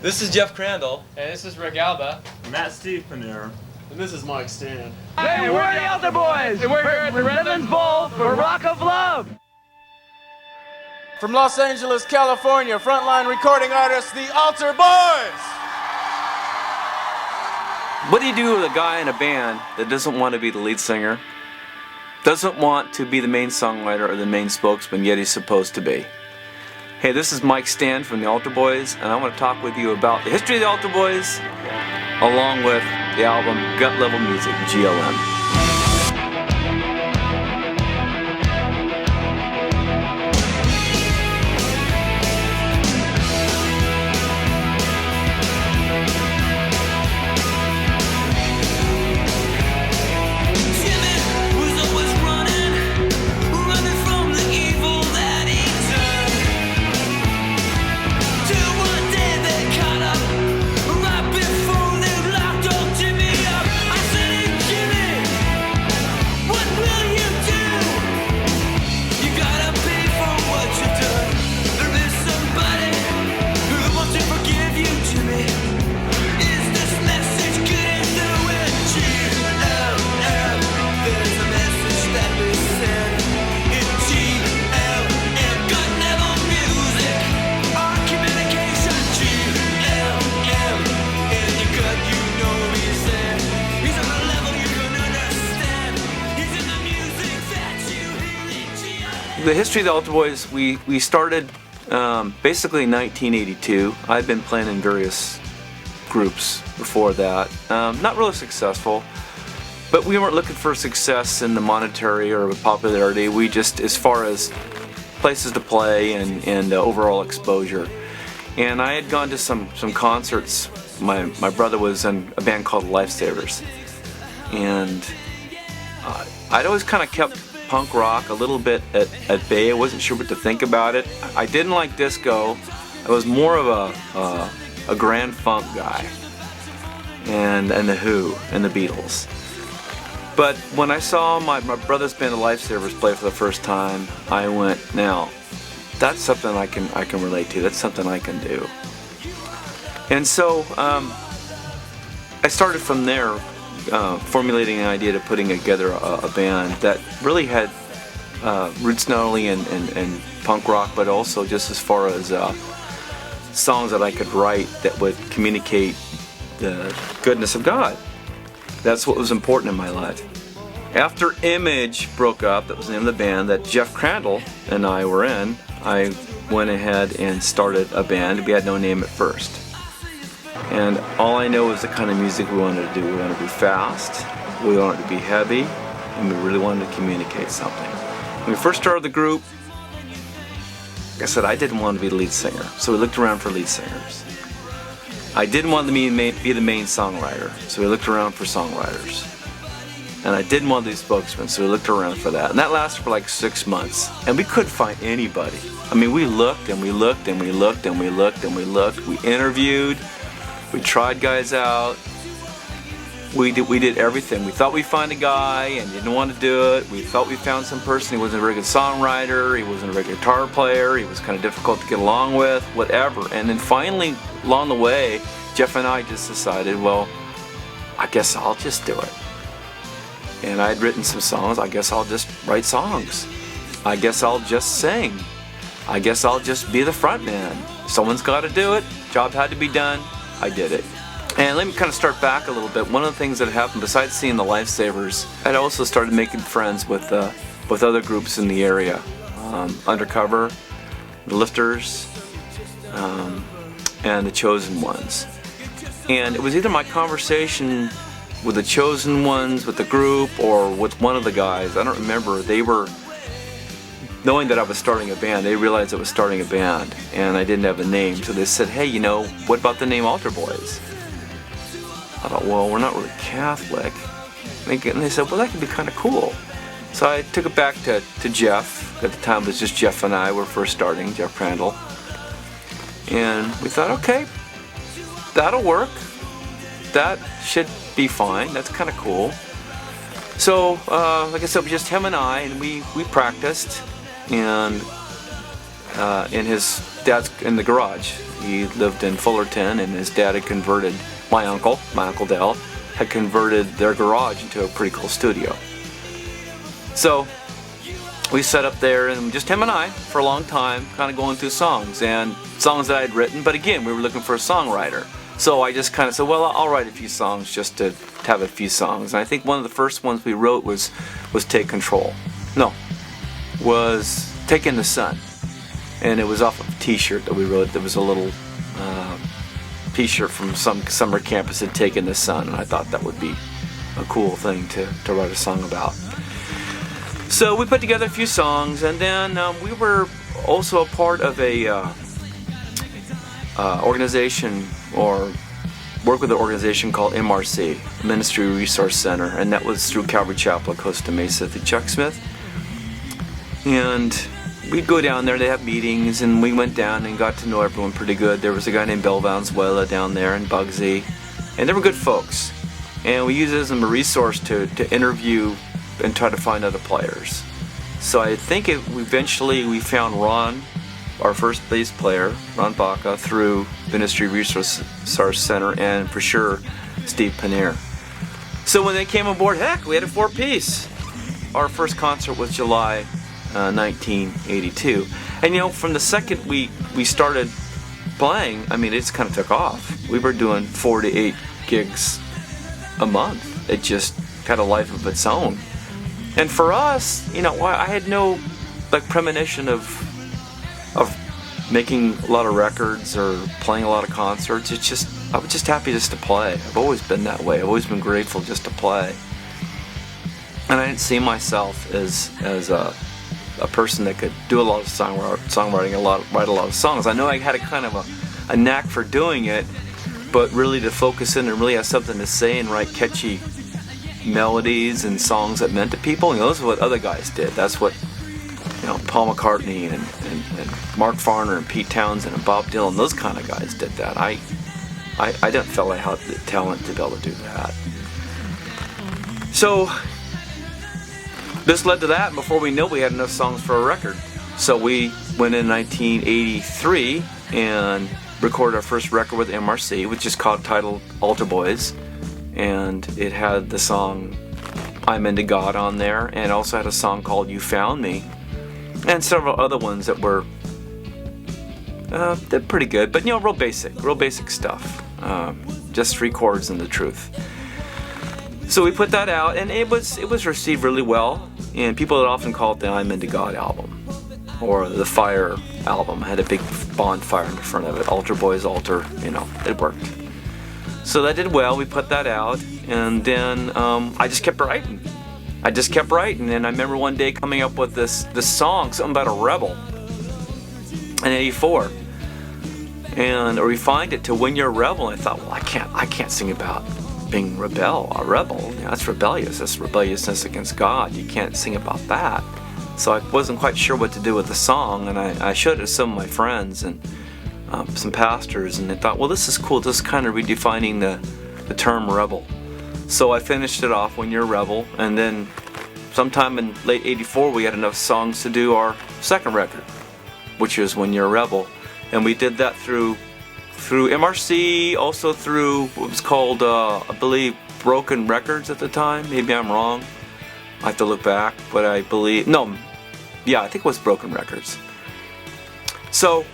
This is Jeff Crandall. And this is Ric Alba. Matt Steve Panera. And this is Mike Stan. Hey, we're the Altar Boys! And we're here at the Redlands Bowl for Rock of Love! From Los Angeles, California, frontline recording artists, the Altar Boys! What do you do with a guy in a band that doesn't want to be the lead singer, doesn't want to be the main songwriter or the main spokesman, yet he's supposed to be? Hey, this is Mike Stan from the Altar Boys, and I want to talk with you about the history of the Altar Boys, along with the album Gut Level Music, G.L.M. The history of the Altar Boys, we started basically in 1982. I'd been playing in various groups before that. Not really successful, but we weren't looking for success in the monetary or popularity. We just, as far as places to play and overall exposure. And I had gone to some concerts. My brother was in a band called Lifesavers. And I'd always kind of kept punk rock a little bit at bay. I wasn't sure what to think about it. I didn't like disco. I was more of a grand funk guy, and the Who and the Beatles. But when I saw my brother's band, the Lifesavers, play for the first time, I went, now that's something I can relate to. That's something I can do. And so I started from there. Formulating an idea to putting together a band that really had roots not only in punk rock, but also just as far as songs that I could write that would communicate the goodness of God. That's what was important in my life. After Image broke up, that was the name of the band that Jeff Crandall and I were in, I went ahead and started a band. We had no name at first. And all I know is the kind of music we wanted to do. We wanted to be fast, we wanted to be heavy, and we really wanted to communicate something. When we first started the group, like I said, I didn't want to be the lead singer, so we looked around for lead singers. I didn't want to be the main songwriter, so we looked around for songwriters. And I didn't want to be spokesman, so we looked around for that. And that lasted for like 6 months, and we couldn't find anybody. I mean, we looked and we looked and we looked and we looked and we looked. We interviewed. We tried guys out. We did everything. We thought we'd find a guy and didn't want to do it. We thought we found some person. He wasn't a very good songwriter. He wasn't a very good guitar player. He was kind of difficult to get along with, whatever. And then finally, along the way, Jeff and I just decided, well, I guess I'll just do it. And I had written some songs. I guess I'll just write songs. I guess I'll just sing. I guess I'll just be the front man. Someone's got to do it. Job had to be done. I did it. And let me kind of start back a little bit. One of the things that happened, besides seeing the Lifesavers, I'd also started making friends with other groups in the area. Undercover, the Lifters, and the Chosen Ones. And it was either my conversation with the Chosen Ones, with the group, or with one of the guys. I don't remember. They were, knowing that I was starting a band, they realized I was starting a band and I didn't have a name, so they said, hey, you know, what about the name Altar Boys? I thought, well, we're not really Catholic. And they said, well, that could be kind of cool. So I took it back to Jeff. At the time it was just Jeff and I were first starting, Jeff Crandall. And we thought, okay, that'll work. That should be fine. That's kind of cool. So, like I said, it was just him and I, and we practiced. And in his dad's in the garage. He lived in Fullerton, and his dad had converted, my Uncle Dale, had converted their garage into a pretty cool studio. So we set up there, and just him and I, for a long time, kind of going through songs that I'd written. But again, we were looking for a songwriter. So I just kind of said, well, I'll write a few songs just to have a few songs. And I think one of the first ones we wrote was Take Control. No, was Take in the Sun. And it was off of a t-shirt that we wrote. There was a little t-shirt from some summer campus that Take in the Sun. And I thought that would be a cool thing to write a song about. So we put together a few songs, and then we were also a part of a organization, or work with an organization called MRC, Ministry Resource Center, and that was through Calvary Chapel of Costa Mesa through Chuck Smith. And we'd go down there, they have meetings, and we went down and got to know everyone pretty good. There was a guy named Bill Valenzuela down there, and Bugsy, and they were good folks. And we used it as a resource to interview and try to find other players. So I think eventually we found Ron, our first bass player, Ron Baca, through Ministry Resource Center, and for sure Steve Paneer. So when they came aboard, heck, we had a 4-piece. Our first concert was July 1982. And from the second we started playing, I mean, it just kind of took off. We were doing 4 to 8 gigs a month. It just had a life of its own. And for us, I had no premonition of making a lot of records or playing a lot of concerts. I was just happy just to play. I've always been that way. I've always been grateful just to play. And I didn't see myself as a person that could do a lot of songwriting, write a lot of songs. I know I had a kind of a knack for doing it, but really to focus in and really have something to say and write catchy melodies and songs that meant to people, those are what other guys did. That's what Paul McCartney and Mark Farner and Pete Townsend and Bob Dylan, those kind of guys did that. I didn't feel I had the talent to be able to do that. So this led to that, and before we knew it, we had enough songs for a record. So we went in 1983 and recorded our first record with MRC, which is titled Altar Boys. And it had the song I'm Into God on there, and also had a song called You Found Me, and several other ones that were they're pretty good, but real basic stuff, just 3 chords and the truth. So we put that out, and it was received really well, and people would often call it the I'm Into God album, or the Fire album. It had a big bonfire in front of it, Altar Boys, Altar, it worked. So that did well. We put that out, and then I just kept writing. And I remember one day coming up with this song, something about a rebel, in '84, and I refined it to When You're a Rebel. And I thought, well, I can't sing about being a rebel. That's rebellious. That's rebelliousness against God. You can't sing about that. So I wasn't quite sure what to do with the song, and I showed it to some of my friends and some pastors, and they thought, well, this is cool. This is kind of redefining the term rebel. So I finished it off, When You're a Rebel, and then sometime in late '84 we had enough songs to do our second record, which is When You're a Rebel. And we did that through MRC, also through what was called, I believe, Broken Records at the time. Maybe I'm wrong. I have to look back, but I think it was Broken Records. So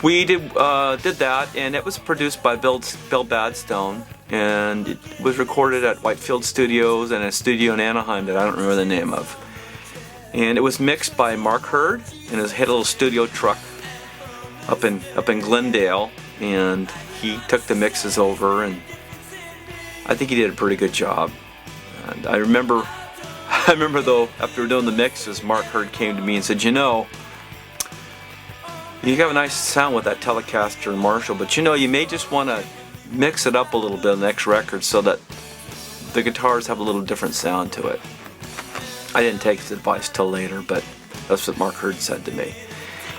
we did that, and it was produced by Bill Badstone, and it was recorded at Whitefield Studios and a studio in Anaheim that I don't remember the name of. And it was mixed by Mark Hurd, and he had a little studio truck up in Glendale, and he took the mixes over, and I think he did a pretty good job. And I remember though, after we were doing the mixes, Mark Hurd came to me and said, you have a nice sound with that Telecaster and Marshall, but you may just want to mix it up a little bit on the next record so that the guitars have a little different sound to it. I didn't take his advice till later, but that's what Mark Hurd said to me.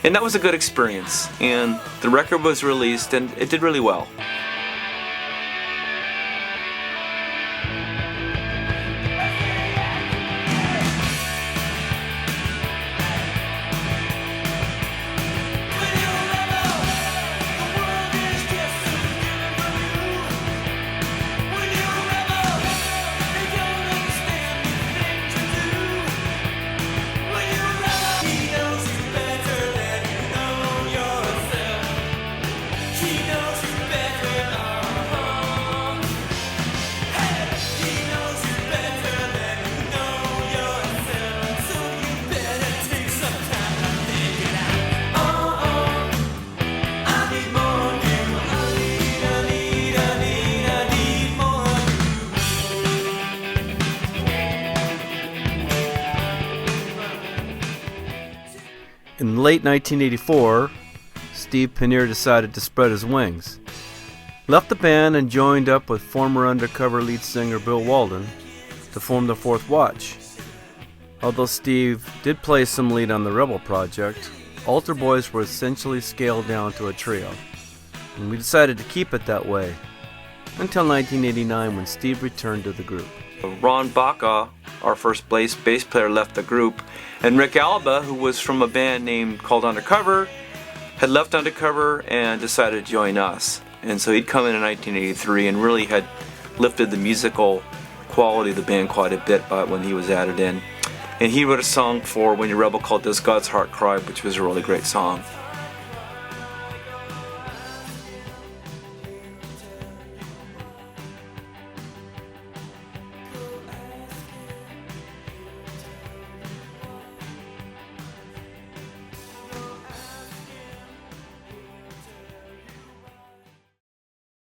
And that was a good experience, and the record was released, and it did really well. In late 1984, Steve Pinnier decided to spread his wings, left the band and joined up with former Undercover lead singer Bill Walton to form the Fourth Watch. Although Steve did play some lead on the Rebel project, Altar Boys were essentially scaled down to a trio, and we decided to keep it that way until 1989 when Steve returned to the group. Ron Baca, our first bass player, left the group, and Ric Alba, who was from a band called Undercover, had left Undercover and decided to join us. And so he'd come in 1983 and really had lifted the musical quality of the band quite a bit by when he was added in. And he wrote a song for When You're Rebel called Does God's Heart Cry, which was a really great song.